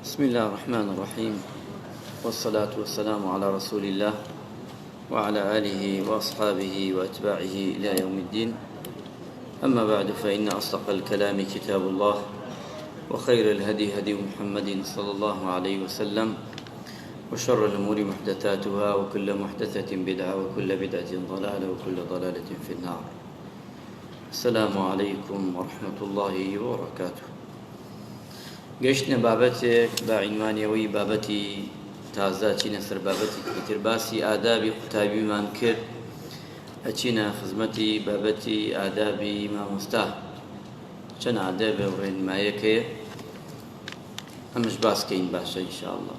بسم الله الرحمن الرحيم، والصلاة والسلام على رسول الله وعلى آله وأصحابه وأتباعه إلى يوم الدين. أما بعد، فإن أصدق الكلام كتاب الله، وخير الهدي هدي محمد صلى الله عليه وسلم، وشر الأمور محدثاتها، وكل محدثة بدعة، وكل بدعة ضلالة، وكل ضلالة في النار. السلام عليكم ورحمة الله وبركاته. گەشتنە بابەتێک بە عنوانیەوەی بابەتی تازە چینە سەر بابەتی تر باسی ئادابی قوتابیمان کرد، ئەچینە خزمەتی بابەتی ئادابی مامۆستا. چەند ئادابێ و ڕێنماییەکەیە ئەمەش باسکەین باشە ئینشاءالله.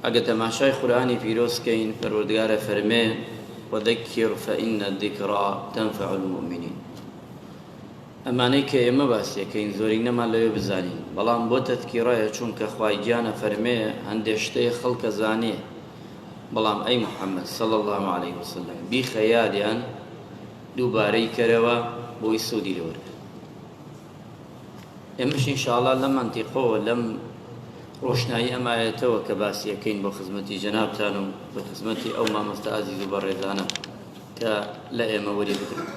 ئەگە تەماشای قورئانی پیرۆزکەین، پەروەردگارە فەرمێ وذكر فإن الذكرى تنفع المؤمنين. ئەمانەی کە ئێمە باسیەکەین زۆرین نەمان لەوێ بزانین، بەڵام بۆ تەذکیرەیە، چونکە خوای گیانە فەرمێ هەندێک شتەیە خەڵکە زانێ، بەڵام ئەی محەممەد صلی الله عليه وسلم بیخەیالیان دووبارەی کەرەوە بۆی سوودی لێوەرگرت. ئێمەش ئینشاءالله لەم مەنتیقەوە لەم ڕۆشنایی ئەم ئایەتەوە کە باسیەکەین بۆ خزمەتی جەنابتان و بۆ خزمەتی ئەو مامۆستا عەزیز و بەڕێزانە کە لە ئێمە وەری بگرن.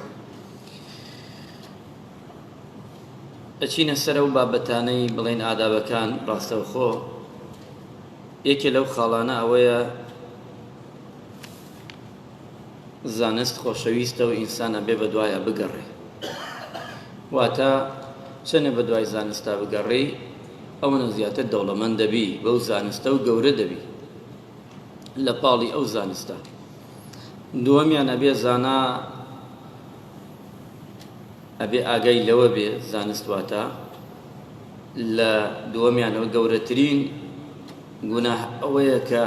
ئەچینە سەر ئەو بابەتانەی بڵێن ئادابەکان. ڕاستەوخۆ یەکێ لەو خاڵانە ئەوەیە زانست خۆشەویستە و ئینسانە بێ بە دوایە بگەڕێ. واتە چەنە بە دوای زانستا بگەڕێ، ئەوەنە زیاتر دەوڵەمەند دەبی، بەو زانستە و گەورە دەبی لە پاڵی ئەو زانستە. دووەمیان ئەبێ زانا، ئەبێ ئاگای لەوە بێ زانست، واتە لە دووەمیانەوە گەورەترین گوناه ئەوەیە کە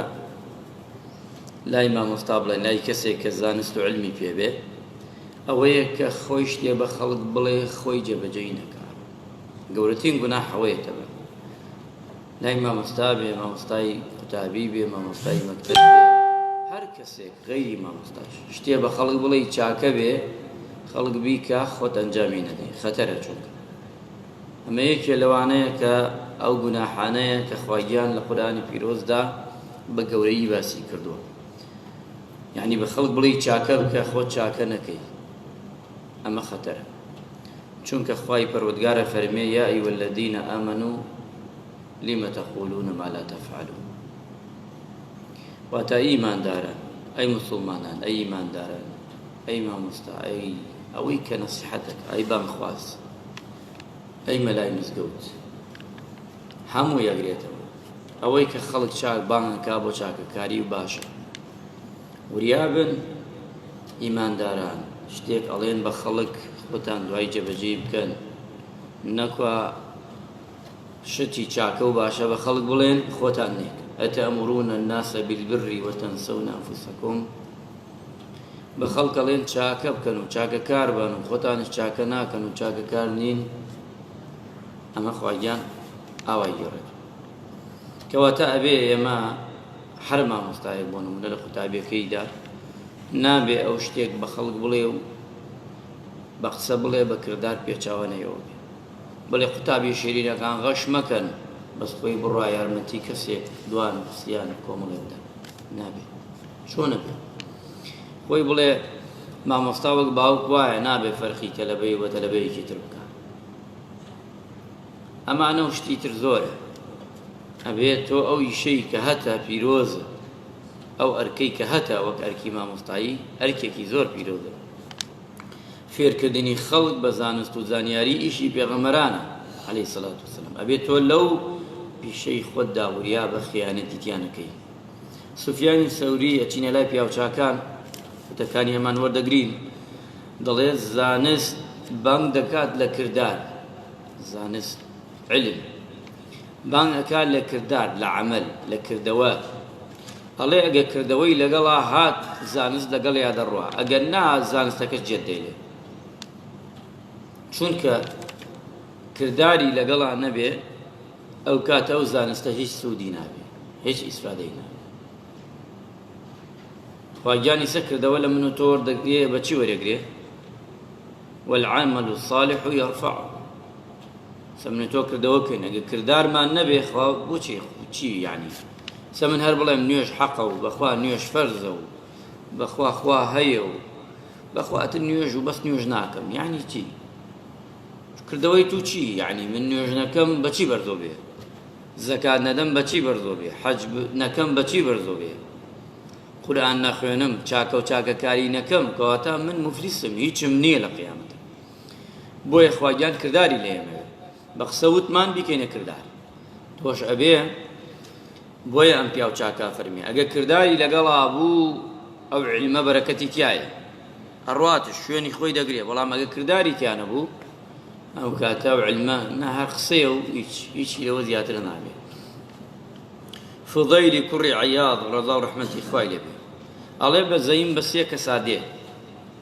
لای مامۆستا بڵێن، لای کەسێک کە زانست و علمی پێبێ، ئەوەیە کە خۆی شتێ بە خەڵک بڵێ خۆی جێبەجێی نەکات. گەورەترین گوناه ئەوەیە بێ لای مامۆستا بێ، مامۆستای قوتابی بێ، مامۆستای مەکتەب بێ، هەر کەسێک غەیری مامۆستاش شتێ بە خەڵک بڵێ چاکە بێ، خەڵک بیکە خۆت ئەنجامی نەدەی، خەتەرە. چونکە ئەمە یەکێ لەوانەیە کە ئەو گوناحانەیە کە خوای گیان لە قورئانی پیرۆزدا بە گەورەیی باسی کردووە. یعنی بە خەڵک بڵێ چاکە بکە، خۆت چاکە نەکەی، ئەمە خەتەرە. چونکە خوای پەروەردگارە فەرمێ یا ئەیها الذین ئامنوا لم تقولون ما لا تفعلون. واتە ئیمانداران، ئەی موسڵمانان، ئەی ئیمانداران، ئەی مامۆستا، ئەی ئەوەی کە نەسیحەتەک، ئەی بانگخواز، ئەی مەلای مزگەوت، هەموو یەکرێتەوە. ئەوەی کە خەڵک چاک بانگەکا بۆ چاکەکاری و باشە. وریابن ئیمانداران، شتێک ئەڵێن بە خەڵک خۆتان دوای جێبەجێ بکەن، نەکوا شتی چاکە و باشە بە خەڵک بڵێن خۆتان نێک. ئەتەئمورون الناس بالبر وتنسون أنفسكم. بە خەڵکەڵێن چاکە بکەن و چاکەکار بن و خۆتانش چاکە ناکەن و چاکەکار نین. ئەمە خواگیان ئاوای گەڕێت. کەواتە ئەبێ ئێمە هەر مامۆستایەک بۆ نمونە لە قوتابیەکەیدا نابێ ئەو شتێک بە خەڵک بڵێ و بە قسە بڵێ، بە کردار پێچاوە نەیەوە بێ. بڵێ قوتابی شێرینەکان غەش مەکەن، بەس خۆی بڕوا یارمەتی کەسێک دوان سیان کۆمەڵێ بدە. نابێ. چۆنە بێ؟ خۆی بڵێ مامۆستا وەک باوک وایە، نابێ فەرقی تەلەبەی بە تەلەبەیەکی تر بکە. ئەمانە و شتی تر زۆرە. ئەبێت تۆ ئەو ئیشەی کە هەتا پیرۆزە، ئەو ئەرکەی کە هەتا وەک ئەرکی مامۆستایی، ئەرکێکی زۆر پیرۆزە. فێرکردنی خەڵک بە زانست و زانیاری ئیشی پێغەمبەرانە عەلەیهی سەڵات وسەلام. ئەبێت تۆ لەو پیشەی خۆتدا وریا بە خیانەتی تیانەکەی. سوفیانی سەوری ئەچینە لای پیاوچاکان، وتەکانی هەمان وەردەگرین، دەڵێ زانست بانگ دەکات لە کردار، زانست علم بانگ ئەکات لە کردار، لە عەمەل، لە کردەوە. ئەڵێ ئەگە کردەوەی لەگەڵا هات، زانست لەگەڵیا دەڕوا، ئەگەر نهات، زانستەکەش جێت دەیلێ. چونکە کرداری لەگەڵا نەبێ، ئەو کاتە ئەو زانستە هیچ سوودی نابێ، هیچ ئیسفادەی نابێ. خواگیانی سە کردەوە لە من و تۆ وەردەگرێ، بەچی وەرەگرێ؟ والعمل الصالح يرفعه. سەمن تۆ کردەوەکەین ئەگە کردارمان نەبێ خوا بۆچی چی یعنی سەمن هەر بڵێم نوێژ حەقە و بەخوا نوێژ فەرزە و بەخوا خوا هەیە و بەخواتر نوێژ و بەس نوێژ ناکەم یعنی چی کردەوەی تو چی یعنی من نوێژ نەکەم بەچی بەرزۆ بێ زەکات نەدەم بەچی بەرزۆ بێ حەج نەکەم بەچی بەرزۆ بێ قورئان نەخوێنم چاکە و چاکەکاری نەکەم کەواتە من مفلیسم هیچم نییە لە قیامەتە بۆیە خواگیان کرداری لە ئێمەوێ بە قسە وتمان بیکەینە کردار تۆش ئەبێ بۆیە ئەم پیا و چاکە فەرمی ئەگە کرداری لەگەڵا بوو ئەو عیلمە بەرەکەتی تایە هەڕواتش شوێنی خۆی دەگرێ بەڵام ئەگە کرداری تیانە بوو ئەو کاتە ئەو عیلمە نە هەر قسەیە و هیچی لەوە زیاتر نابێ فضەیلی کوڕی عەیاض ڕەضا و ڕەحمەتی خوای لێ بێ ئەڵێ بەزەیم بە سێ کەسا دێ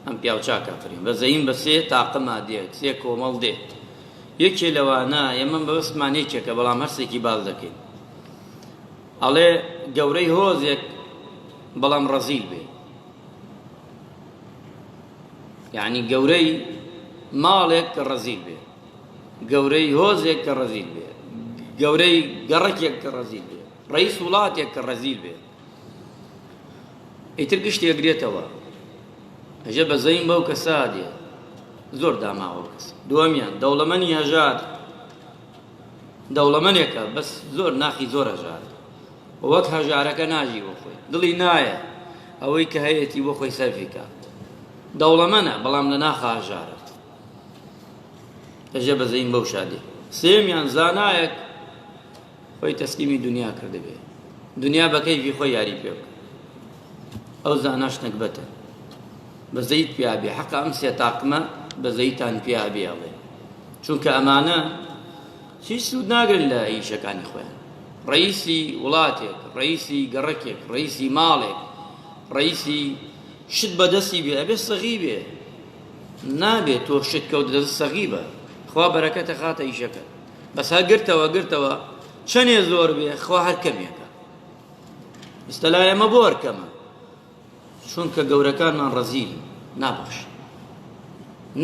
ئەم پیا و چاکە فەرمی بەزەیم بە سێ تاقما دێ سێ کۆمەڵ دێ یەکێ لەوانە ئێمە بەبستمان یەکێکە بەڵام هەرسێکی باز دەکەین ئەڵێ گەورەی هۆزێک بەڵام ڕەزیل بێ یعنی گەورەی ماڵێک کە ڕەزیل بێ گەورەی هۆزێک کە ڕەزیل بێ گەورەی گەڕەکێک کە ڕەزیل بێ ڕەیس وڵاتێک کە ڕەزیل بێ ئیتر گشت یەگرێتەوە ئەژە بەزەیم بەو کەسا دێ زۆر داماوە کەس دووەمیان دەوڵەمەنی هەژار دەوڵەمەنێکە بەس زۆر ناخی زۆر هەژار وەک هەژارەکە ناژی بۆ خۆی دڵی نایە ئەوەی کە هەیەی بۆ خۆی سەرفی کات دەوڵەمەنە بەڵام لە ناخە هەژارە ئەژە بەزەیم بەو شادێ سێمیان زانایەک خۆی تەسلیمی دنیا کردبێ دنیا بە کەیفی خۆی یاری پێ بکە ئەو زاناش نەکبەتە بەزەیت پیا بێ حەقا ئەم سێ تاقمە بەزەیتان پیا بێ ئەڵێ چونکە ئەمانە هیچ سوود ناگرن لە ئیشەکانی خۆیان ڕەیسی وڵاتێک ڕەیسی گەڕەکێک ڕەیسی ماڵێک ڕەیسی شت بەدەستی بێ ئەبێ سەغی بێ نابێت تۆ شت کەوت دەست سەغی بە خوا بەرەکەتە خاتە ئیشەکە بەس هەر گرتەوە چەندێ زۆر بێ خوا هەر کەمێکە ئێستا لای ئێمە بۆ هەرکەمە چونکە گەورەکانمان ڕەزیل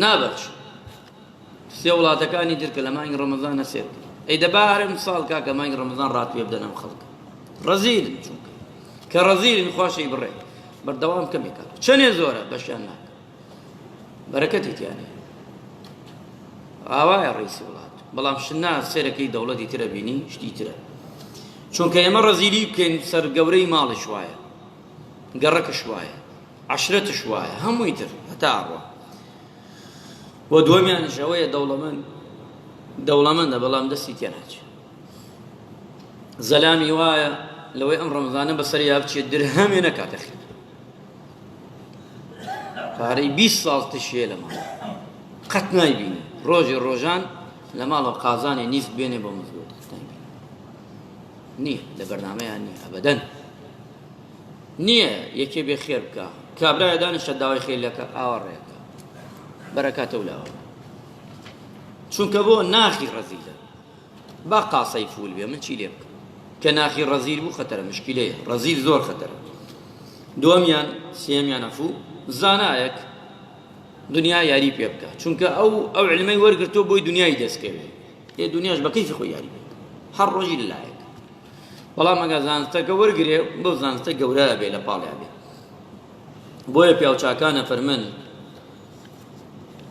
نابەخش سێ وڵاتەکانی ترکە لە مانگی ڕەمەزانە سێر ئەی دەبا هەرم ساڵ کاکە مانگی ڕەمەزان ڕاتوێ بدەنەم خەڵک ڕەزیلن چونکە کە ڕەزیلن خواشەی بڕێ بەردەوام کەمێکە چەندێ زۆرە بەشیان ناکە بەرەکەتی تیانێ ئاوایە ڕیسی وڵات بەڵام شنا سێرەکەی دەوڵەتی ترە بینی شتی ترە چونکە ئێمە ڕەزیلی بکەین سەر گەورەی ماڵش وایە گەڕەکەش وایە عەشرەتش وایە هەمووی تر هەتا ئەڕوا بۆ دووەمیانش ئەوەیە دەوڵەمەندە بەڵام دەستی تێ ناچێت زەلامی وایە لەوەی ئەم ڕەمەزانە بەسەریا بچێت درهەمێ نەکاتە خێر پارەی 20 ساڵ تشێ لە ماڵ قەت نایبینی ڕۆژان لە ماڵەوە قازانێ نیست بێنێ بۆ مزگەوت نییە لە بەرنامەیان نییە ئەبەدەن نییە یەکێ بێ خێر بکە کابرایە دانیشە داوای خێلەکە ئاوەڕێەکە بەرەکاتە ولاوە چونکە بۆ ناخی ڕەزیلە با قاسەی فول بێ من چی لێ بکەم کە ناخی ڕەزیل بوو خەتەرە مشکلەیە ڕەزیل زۆر خەتەرە دووەمیان سێمیان ئەفوو زانایەک دنیا یاری پێ بکە چونکە ئەو عیلمەی وەرگرتۆ بۆی دنیای دەستکەوێ ئێ دنیاش بە کەیفی خۆی یاری پێ هەر ڕۆژی لەلایەک بەڵام ئەگە زانستەکە وەرگرێ بەو زانستە گەورەیە بێ لە پاڵیا بێ بۆیە پیاوچاکانە فەرمن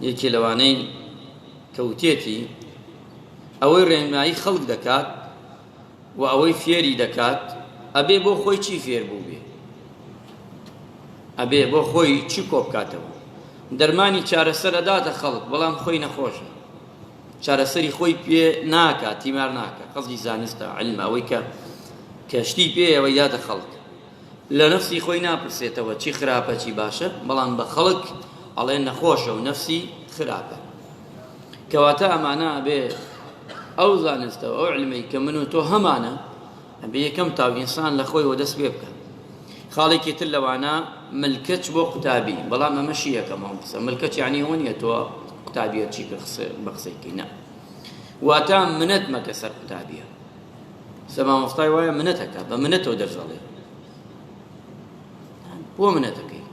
یەکێ لەوانەی کەوتێتی ئەوەی ڕێنمایی خەڵک دەکات و ئەوەی فێری دەکات ئەبێ بۆ خۆی چی فێر بوو بێ ئەبێ بۆ خۆی چی کۆ بکاتەوە دەرمانی چارەسەر ئەداتە خەڵک بەڵام خۆی نەخۆشە چارەسەری خۆی پێ ناکات تیمار ناکات قەزی زانستە عیلمە ئەوەی کە شتی پێ ئەوەی داتە خەڵک لە نەفسی خۆی ناپرسێتەوە چی خراپە چی باشە بەڵام بە خەڵک ئەڵێ نەخۆشە و نەفسی خراپە کەواتە ئەمانە ئەبێ ئەو زانستەوە ئەو عیلمەی کە من و تۆ هەمانە ئەبێ یەکەم تاو ئینسان لە خۆیەوە دەست پێ بکە خاڵێکی تر لەوانە ملکەت بۆ قوتابی بەڵام ئەمەشی یەکەمەوە قسە ملکەت یعنی ئەوە نییە تۆ قوتابیەت چی بە قسەیکەی نە واتە منەت مەکە سەر قوتابیە سەما مۆستای وایە منەتەکە بە منەتەوە دەرزەڵێ بۆ منەتەکەی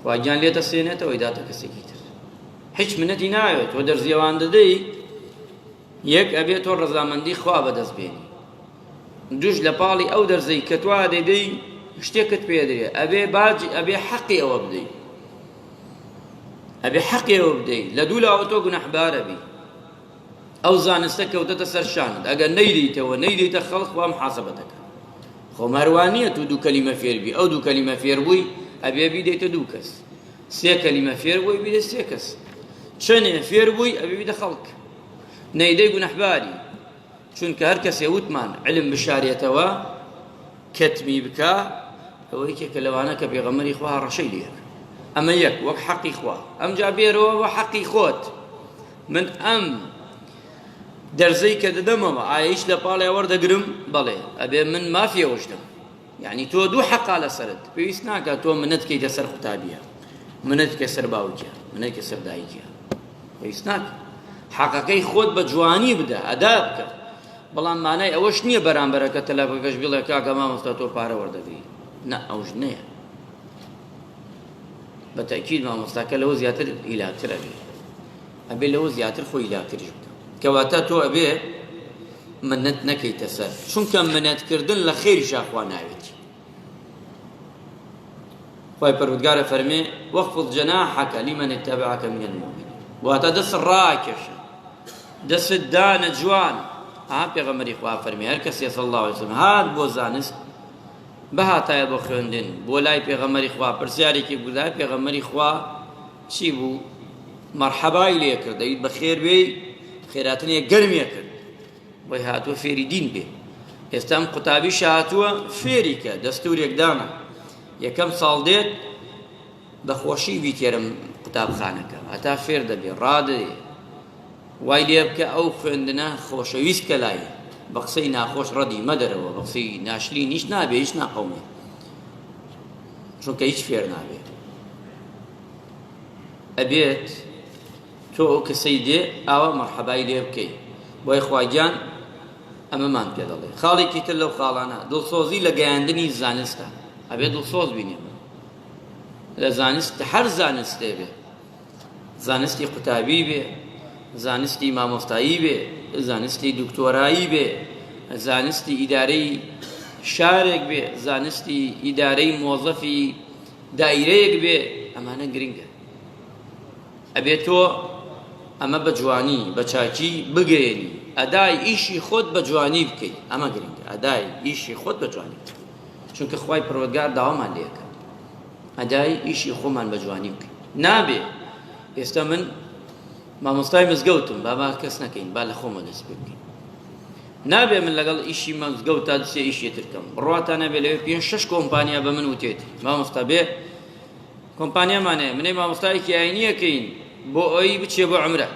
خواگیان لێ دەسێنێتەوەی داتە کەسێکی تر هیچ منەتی ناوێت تۆ دەرزیەوان دەدەی یەک ئەبێت تۆ ڕەزامەندی خوا بەدەست بێنی، دووش لە پاڵی ئەو دەرزەی کە توا دەیدەی شتێکت پێدرێ ئەبێ حەقی ئەوە بدەی، ئەبێ حەقی ئەوە بدەی، لە دوو لاوە تۆ گونەحبارە بی. ئەو زانستە کەوتەتە سەر شانت، ئەگەر نەیدەیتە خەڵق وا محاسەبەتەکە. خۆ مەروانیە تو دوو کەلیمە فێر بی، ئەو دوو کەلیمە فێر بووی ئەبێ بیدەیتە دوو کەس، سێ کەلیمە فێر بووی بیدە سێ کەس، چەندێ فێر بووی ئەبێ بیدە خەڵک، نەیدەی گونەحباری. چونکە هەر کەسێ وتمان علم بشارێتەوە کەتمی بکە، ئەوە یەکێکە لەوانە کە پێغەمبەری خوا ڕەشەی لێ کرد. ئەمە یەک وەک حەقی خوا. ئەمجا بێرەوە بە حەقی خۆت، من ئەم دەرزەی کە دەدەمەوە ئایا هیچ لە پاڵێ وەردەگرم؟ بەڵێ، ئەبێ من مافیەوەشتم. یعنی تۆ دوو حەقا لەسەرت، پێویست ناکات تۆ منەت بکەیتە سەر قوتابیە، منەت بکە سەر باوکیە، منەت بکە سەر دایکیە، پێویست ناکات. حەقەکەی خۆت بە جوانی بدە، ئەدا بکە. بەڵام مانای ئەوەش نییە بەرامبەرەکە تەلەفەکەش بڵێ کاکە مامۆستا تۆ پارە وەردەگری. نە، ئەوش نییە. بە تەکید مامۆستاکە لەوە زیاتر ئیلاکترە بێ، ئەبێ لەوە زیاتر خۆی ئیلاکتریش بکە. کەواتە تۆ ئەبێ منەت نەکەیتە سەر، چونکە منەتکردن لە خێریشا خوا ناوێت. خوای پەروەردگارە فەرمێ وەخفض جەناحەکە لیمەن اتەبەعەکە من المؤمنین، واتە دەست ڕاکێشە، دەستت دانە جوان. پێغەمبەری خوا فەرمێ هەر کەسێ صلی الله علیه وسلم هات بۆ زانست، بەهاتایە بۆ خوێندن، بۆ لای پێغەمبەری خوا پرسیارێکی بوو، پێغەمبەری خوا چی بوو؟ مەرحەبای لێ کرد، دەیت بەخێر بێی، خێراتنیە گەرمیە کرد، بۆی هاتووە فێری دین بێ. ئێستا ئەم قوتابیش هاتووە فێری کە دەستوورێک دانا، یەکەم ساڵ دێت بەخۆشی بیتێرم قوتابخانەکە، هەتا فێر دەبێ، ڕادێ وای لێ بکە ئەو خوێندنە خۆشەویستکە لای، بە قسەی ناخۆش ڕەدی مەدەرەوە، بە قسەی ناشلین هیچ نابێ، هیچ ناقەومێ، چونکە هیچ فێر نابێ. ئەبێت تۆ ئەو کەسەی دێ ئاوا مەرحەبای لێ بکەی. بۆی خواگیان ئەمەمان پێ دەڵێ. خاڵێکی تر لەو خاڵانە دڵسۆزی لە گەیاندنی زانستە، ئەبێت دڵسۆز بینێ لە زانست، هەر زانستێ بێ، زانستی قوتابی بێ، زانستی مامۆستایی بێ، زانستی دکتۆرایی بێ، زانستی ئیدارەی شارێک بێ، زانستی ئیدارەی مۆزەفی دایرەیەک بێ، ئەمانە گرنگە. ئەبێت تۆ ئەمە بە جوانی بە چاکی بگەێنی، ئەدای ئیشی خۆت بە جوانی بکەیت، ئەمە گرنگە، ئەدای ئیشی خۆت بە جوانی بکەیت، چونکە خوای پەروەردگار داوامان لێەکە ئەدای ئیشی خۆمان بە جوانی بکەیت. نابێ ئێستا من مامۆستای مزگەوتم، با کەس نەکەین، با لە خۆمە دەست پێ بکەین. نابێ من لەگەڵ ئیشی مزگەوتا دوسێ ئیشی ترکەم، بڕواتان نەبێ لەوێ 5-6 کۆمپانیا بە من وتێتی مامۆستا بێ کۆمپانیامانەیە، منەی مامۆستایەکی ئاینیەکەین بۆ ئەوی بچێ بۆ عومرە.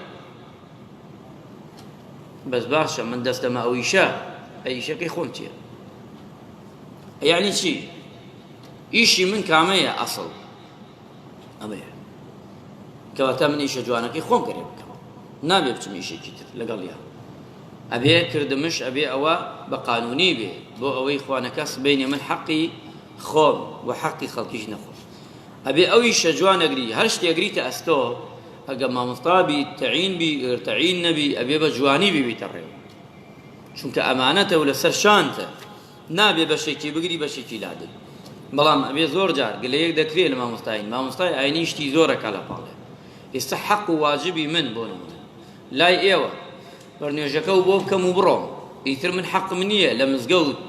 بەس باشە من دەستەمە ئەو ئیشە، ئیشەکەی خۆم چییە؟ یعنی چی؟ ئیشی من کامەیە ئەسڵ؟ ئەمەیە. کەواتە من ئیشە جوانەکەی خۆم گەرێ بکەم، نابێ بچم ئیشێکی تر لەگەڵیا. ئەبێ کردمش ئەبێ ئەوە بە قانونی بێ، بۆ ئەوەی خوانەکەس بینێ من حەقی خۆم و حەقی خەڵکیش نەخۆم. ئەبێ ئەو ئیشە جوان ئەگری، هەر شتێگریتە ئەستۆ، ئەگە مامۆستا بی، تەعین بی، تەعین نەبی، ئەبێ بە جوانی بیبیتە ڕێوە، چونکە ئەمانەتە و لەسەر شانتە، نابێ بەشێکی بگری بەشێکی لادەی. بەڵام ئەبێ زۆر جار گلەیەک دەکرێت لە مامۆستاین، مامۆستای ئاینی شتی زۆرەکە لە پاڵێ. ئێستا حەق و واجبی من بۆ نمونە لای ئێوە بەرنێژەکە و بۆ بکەم و بڕۆم، ئیتر من حەقم نییە لە مزگەوت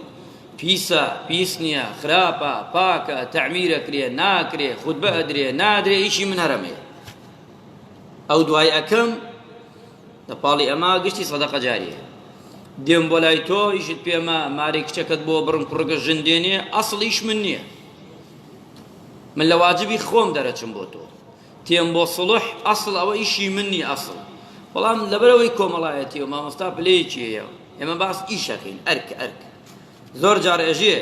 پیسە، پیس نییە، خراپە، پاکە، تەعمیرە کرێ، ناکرێ، خوتبە ئەدرێ، نادرێ، ئیشی من هەرەمەیە. ئەو دوای ئەکەم لە پاڵی ئەما گشتی سەدەقە جاریە. دێم بۆ لای تۆ، ئیشت پێمە مارێ کچەکەت بۆ بڕم کوڕەکە ژندێنێ، ئەسڵ ئیش من نییە، من لە واجبی خۆم دەرەچم بۆ تۆ، تێم بۆ سڵح، ئەسڵ ئەوە ئیشی من نییە ئەسڵ. بەڵام لەبەرەوەی کۆمەڵایەتی و مامۆستا پلەیەکی هەیە، ئێمە باس ئیشەکەین، ئەرک زۆر جار ئەژێ،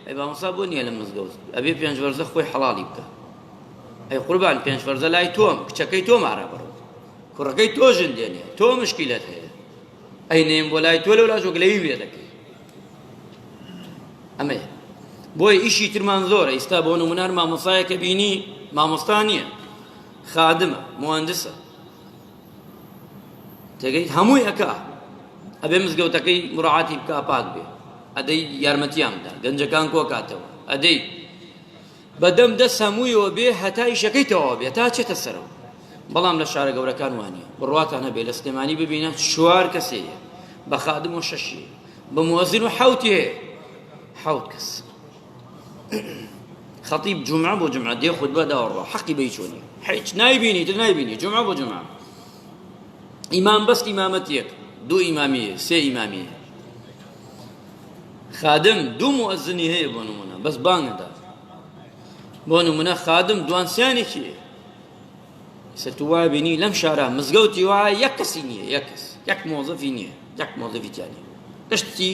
ئەی مامۆستا بۆ نییە لە مزگەوت، ئەبێ 5 وەرزە خۆی حەڵاڵی بکە. ئەی قوربان 5 وەرزە لای تۆم، کچەکەی تۆ مارە بڕۆ، کوڕەکەی تۆ ژندێنێ، تۆ مشکیلەت هەیە، ئەی نێم بۆ لای تۆ لەولا جۆگلەوی وێ دەکەی. ئەمەیە بۆی ئیشی ترمان زۆرە. ئێستا بۆ نمونار مامۆستایەکە بینی، مامۆستا نییە، خادمە، موهەندسە، تێگەیت هەمووی ئەکا، ئەبێ مزگەوتەکەی مڕعاتی بکا پاک بێ، ئەدەی یارمەتیان بدا، گەنجەکان کۆکاتەوە، ئەدەی بەدەم دەست هەموویەوە بێ هەتا ئیشەکەی تەواو بێ تا چێتە سەرەوە. بەڵام لە شارە گەورەکان وانە بڕواتان هەبێ لە سلێمانی ببینە 4 کەسەیە، بە خادم و 6 بە موەزین و 7 هەیە، 7 کەس. خەتیب جومعە بۆ جومعە دێ خوتبە داوەڕوا حەقی بەی چۆنی هیچ نایبینی تر نایبینی جومعە بۆ جومعە. ئیمام بەست ئیمامەتیەک، 2 ئیمامیە 3 ئیمامیە. خادم 2 موەزینی هەیە بۆ نمونە بەس بانگەدا، بۆ نمونە خادم دوانسیانێکی هەیە. ئێستا تو وای بینی لەم شارە مزگەوتی وایە یەک کەسی نییە، یەک کەس، یەک مۆزەفی نییە، یەک مۆزەفی تیا نییە. گشتی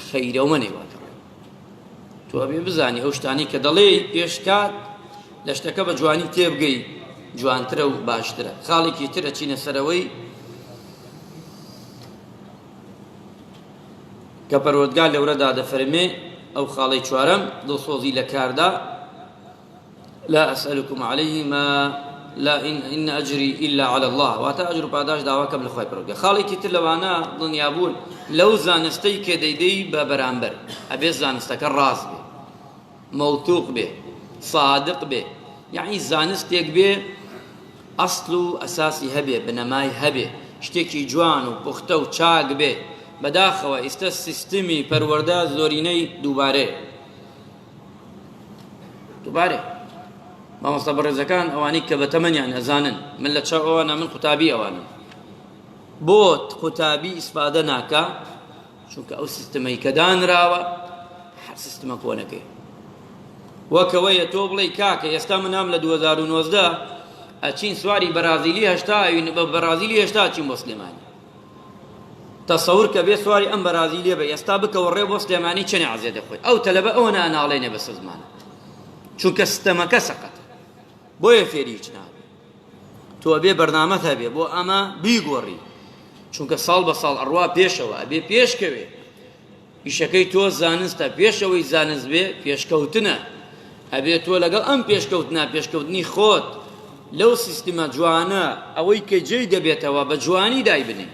خەیرەومەنێ واتەڕێ. تو ئەبێ بزانی ئەو شتانی کە دەڵێ پێشکات لە شتەکە بە جوانی تێبگەی، جوانترە و باشترە. خاڵێکی ترە چینە سەرەوەی کە پەروەردگار لەورەدا دەفەرمێ ئەو خاڵەی 4ەم دڵسۆزی لە کاردا لا أسألكم عليه ما لا إن أجري إلا على الله واتە ئەجر و پاداش داواکەم لە خۆی پەروەردگار. خاڵێکی تر لەوانە دڵنیابوون لەو زانستەی کە دەیدەی بە بەرامبەر ئەبێ زانستەکە ڕاست بێ، مەوتوق بێ، صادق بێ، یعنی زانستێک بێ ئەسڵ و ئەساسی هەبێ، بنەمای هەبێ، شتێکی جوان و پوختە و چاک بێ. بەداخەوە ئێستا سیستمی پەروەردە زۆرینەی دووبارێ مامۆستا بەڕێزەکان ئەوانەی کە بە تەمەنیان ئەزانن، من لە چاو ئەوانە من قوتابی ئەوانم، بۆ قوتابی ئیسفادە ناکا چونکە ئەو سیستەمەی کە دانراوە هەر سیستمە کۆنەکەی. وەکەوەیە تۆ بڵێ کاکە ئێستا منام لە 2019 ئەچین سواری بەرازیلی 80 بە بەرازیلی 80 چین بۆ سلێمانی. تەسەور کە بێ سواری ئەم بەرازیلیە بە ئێستا بکەوە ڕێ بۆ سلێمانی چەنێ عەزیە دەخۆی. ئەو تەلەبە ئەوە ناناڵێنێ بەسە زمانە چونکە سیستەمەکە سەقەتە، بۆیە فێری هیچ نابێ. تۆ ئەبێ بەرنامەت هەبێ بۆ ئەمە بیگۆڕی، چونکە ساڵ بە ساڵ ئەڕوا پێشەوە ئەبێ پێشکەوێ. ئیشەکەی تۆ زانستە پێشەوەی زانست بێ پێشکەوتنە، ئەبێ تۆ لەگەڵ ئەم پێشکەوتنە پێشکەوتنی خۆت لەو سیستمە جوانە ئەوەی کە جێی دەبێتەوە بە جوانی دای بنێ،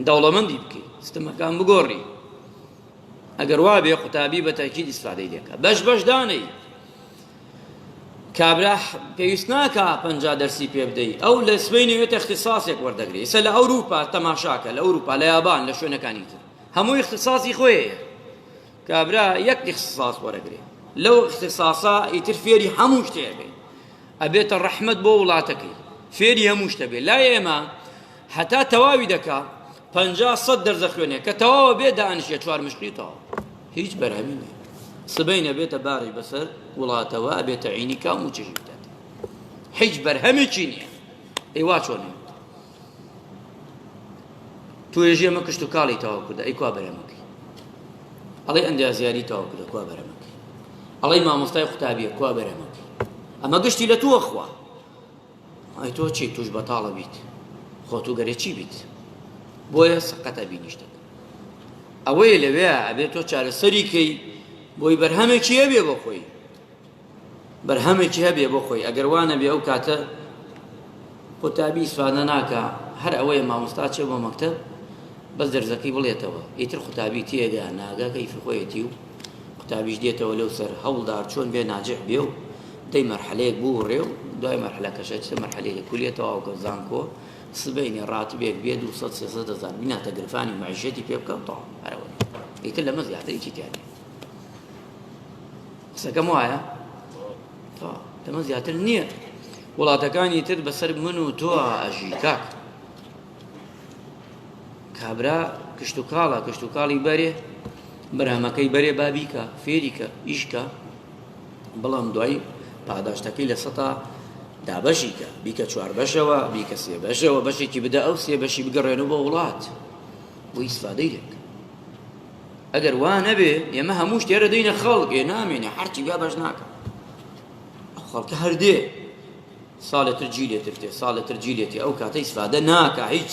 دەوڵەمەندی بکەی، سیستمەکان بگۆڕی. ئەگەر وا بێ قوتابی بە تاکید ئیسفادەی لێکە. بەش دانەی کابرا پێویست ناکە 50 دەرسی پێ بدەی، ئەو لە سبەینی وێتە اختصاسێک وەردەگری. ئێستا لە ئەوروپا تەماشاکە، لە ئەوروپا لە یابان لە شوێنەکانی تر هەمووی اختصاسی خۆیەیە. کابرا یەک اختصاس وەرەگرێ، لەو اختصاسا ئیتر فێری هەموو شتێ بێ، ئەبێتە ڕەحمەت بۆ وڵاتەکەی، فێری هەموو شتە بێ. لای ئێمە هەتا تەواوی دەکا 50-100 دەرزە خوێنێ کە تەواوە بێ دانیشێ 4 مشقی تەواو، هیچ بەرهەمی نیە. سبەینە بێتە باری بەسەر وڵاتەوە، ئەبێتە عینی کام و چێژی بدات، هیچ بەرهەمێکی نییە. ئەیوا چۆنێ تو ێژێ ئەمە کشت و کاڵی تەواو کردە، ئەی کوا بەرهەمەکەی؟ ئەڵێ ئەندازیاری تەواو کردە، کوا بەرهەمەکەی؟ ئەڵێ مامۆستای قوتابیە، کوا بەرهەمەکەی؟ ئەمە گشتی لە تووە خوا. ئەی تۆ چی توش بەتاڵە بیت، خۆ تو گەرێ چی بیت؟ بۆیە سەقەتە بینیشتەکە ئەوەیە لەوێ ئەبێت تۆ چارەسەریکەی بۆی بەرهەمێکی هەبێ بۆ خۆی، بەرهەمێکی هەبێ بۆ خۆی. ئەگەر وانە بێ ئەو کاتە قوتابی ئیسفادە ناکە، هەر ئەوەیە مامۆستا چێ بۆ مەکتەب بەس دەرزەکەی بڵێتەوە، ئیتر قوتابی تێگا ناگا کەیفی خۆیەتی و قوتابیش دێتەوە لەو سەر هەوڵدار چۆن بێ ناجح بێ و دەی مەرحەلەیەک بوو ڕێ و دوای مەرحەلەکەشە چ مەرحەلەیەک کولێتەوە ئەو کە زانکۆ سبەینی ڕاتبێک بێ 200-300 هەزار بیناتە گرفانی معیشەتی پێ بکەم تەواو هەرەوە. ئیتر لەمە زیاتر هیچی تیا نییە. قسەکەم وایە لەمە زیاتر نییە. وڵاتەکانی تر بەسەر من و تۆ ئەژی کاک کابرا کشت و کاڵە، کشت و کاڵی بەرێ، بەرهەمەکەی بەرێ با بیکە، فێریکە، ئیشکە، بەڵام دوایی پاداشتەکەی لە سەتا دابەشیکە، بیکە 4 بەشەوە، بیکە 3 بەشەوە، بەشێکی بدە ئەو 3 بەشی بگەڕێنەوە بە وڵات بۆ ئیسفادەی لێک. ئەگەر وا نەبێ ئێمە هەموو شتێرە دەینە خەڵک، نامێنێ هەرچی بیا بەش ناکە. ئەو خەڵکە هەردێ ساڵێتر جیلێتر تێ، ساڵێتر جیلێتی، ئەو کاتە ئیسفادە ناکە هیچ.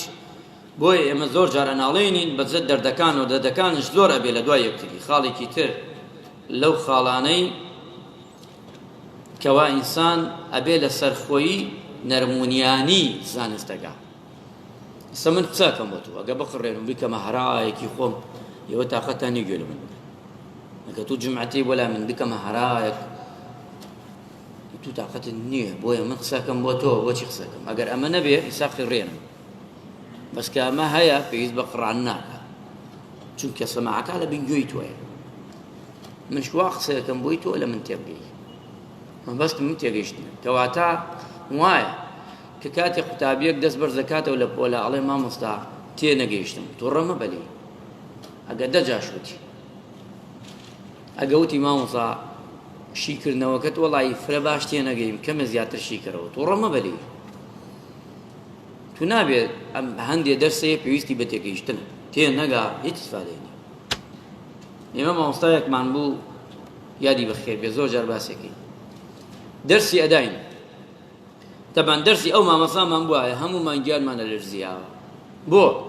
بۆیە ئێمە زۆر جارە ناڵێنین بەجێت دەردەکان و دەدەکانش زۆر ئەبێ لە دوای یەکتری. خاڵێکی تر لەو خاڵانەی کەوا ئینسان ئەبێ لە سەرخۆیی نەرمونیانی زانستەکە، سمن قساكم بتو أجا بقرين وبك مهرايك يخوم يوتا قتاني يقول من أجا جمعتي ولا من بك مهرايك تو طاقت النية بويا من قساكم بتو وشي قساكم أجر أما نبي يساق الرين بس كما هيا في يسبق عناك چونك سماعك على بنجويت وين من شو قساكم بويتو ولا من تبقي ما بس من تيجيشنا كواتا وايا ككاتي قتابيك دسبر زكاة ولا عليه ما مستع تي نجيشتم ترى ما بلي أجد جاشوتي أجوتي ما مستع شيكر نوكت والله فرباش تي نجيم كم زيادة شيكره ترى ما بلي تنابي هندي درسي بيوستي بتجيشتن تي نجا يتفاديني إمام مستعك معنبو يادي بخير بزوج أرباسكي درسي أداين طبعا درسي أو ما مصام من بوها همو ما إنجال من الارزياء بو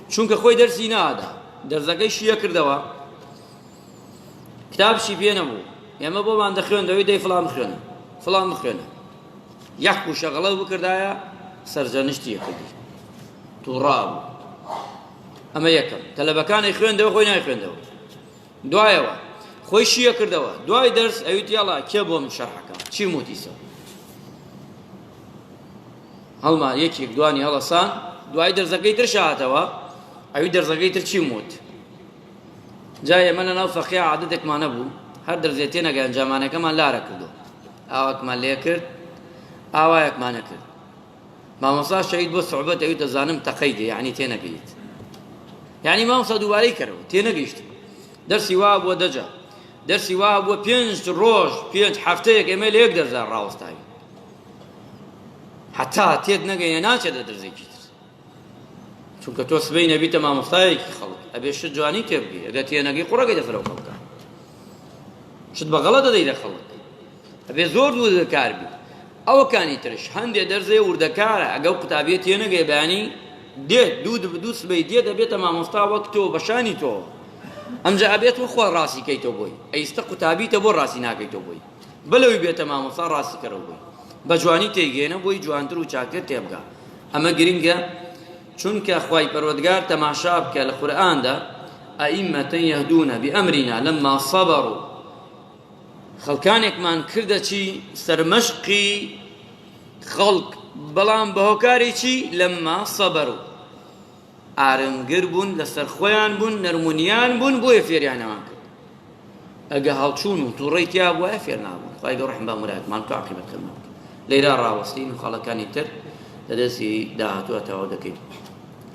چونك خوي درسي نادا درزاكي شيا كردوا كتاب شي بينا بو ياما بو ما عندخيون دوي دي فلان مخيونا يحكو شغله بكردايا سرجانشتي يكدي تراب أما يكم تلبكان يخيون دو خوي نا يخيون دو دعايا خوي شيا كردوا دعاي درس أيوتي الله كيبو من شرحك چي موتي سو هەڵما یەکێک دوانی هەڵەسان دوای دەرزەکەی تر شاتەوە ئەوی دەرزەکەی تر چی موت جا ئێمە لەناو فەقیع عادەتێکمان نەبوو هەر دەرزێ تێنەگەیان جامانەکەمان لارە کردو ئاوەکمان لێ کرد ئاوایەکمان نەکرد مامۆستا شەهید بۆ سوحبەت ئەوی دەزانم تەقەیدێ یعنی تێنەگەیت یعنی مامۆستا دووبارەی کردەوە تێنەگەیشت دەرسی وا بووە دەجا دەرسی وا بووە 5 ڕۆژ 5 هەفتەیەک ئێمە لە یەک دەرزان ڕاوەستاوی حتى تيد نجي ناچه درزي كتر چونك تو سبين ابيت ما مفتايك خلق ابي الشجواني تبقي اجت نجي قرا قد فرو خلق شد بغلط ده خلق ابي زور دو ذكر بي او كان يترش هندي درزي وردكار اجو كتابيه ينجي باني دي دود بدوس بي دي ابيت ما مفتا وقته بشاني تو ام جاء ابيت وخو راسي كيتو بوي اي استقتابي تبو راسي ناكيتو بوي بلو بيت ما مفتا راسي كرو بوي بجوانی تیگینه بوی جوانتر و چاکر تیبگا اما گرینگه چونکه اخوای پروردگار تماشاب که القرآن ده ائمة يهدون بأمرنا لما صبروا خلقانك من کرده چی سرمشقی خلق بلان بهوکاری چی لما صبروا آرمگر بون لسر خویان بون نرمونیان بون بوی فیریان من کرد اگه هالچونو تو ریتیا بوی فیر نابون خواهی گو رحم با مرایت من که عقیبت خدمت ليرا راوستين وخاله كان يتر تدسي داهتو اتعودك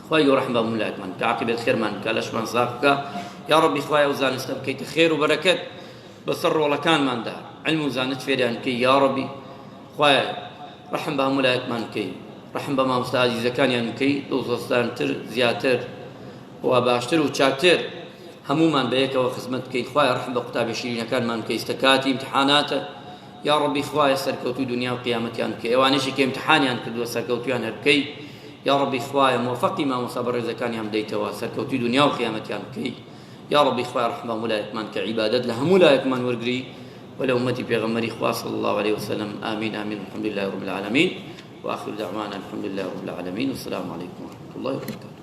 خوي ورحمه ملاك من كعقب الخير من كلاش من صاحبك يا ربي خويا وزان استبكيت خير وبركات بصر ولا كان من دار علم وزان تفيدان كي يا ربي خويا رحمه ملاك من كي رحمه ما استاذ زكان يعني كي دوستان تر زياتر وباشتر وشاكتر هموما بيك وخدمت كي خويا رحمه كتاب شيرين كان من كي استكاتي امتحاناته يا ربي خوايا سركوتو دنيا وقيامتي عنك وانيشي كي امتحاني عنك دو سركوتو عن هركي يا ربي خوايا موفقي ما مصبر رزقاني هم ديتوا سركوتو دنيا وقيامتي عنك يا ربي خوايا رحمه مولاك من كعبادت لها مولاك من ورقري ولأمتي بيغمري خوا صلى الله عليه وسلم آمين آمين الحمد لله رب العالمين وآخر دعوانا الحمد لله رب العالمين والسلام عليكم ورحمة الله وبركاته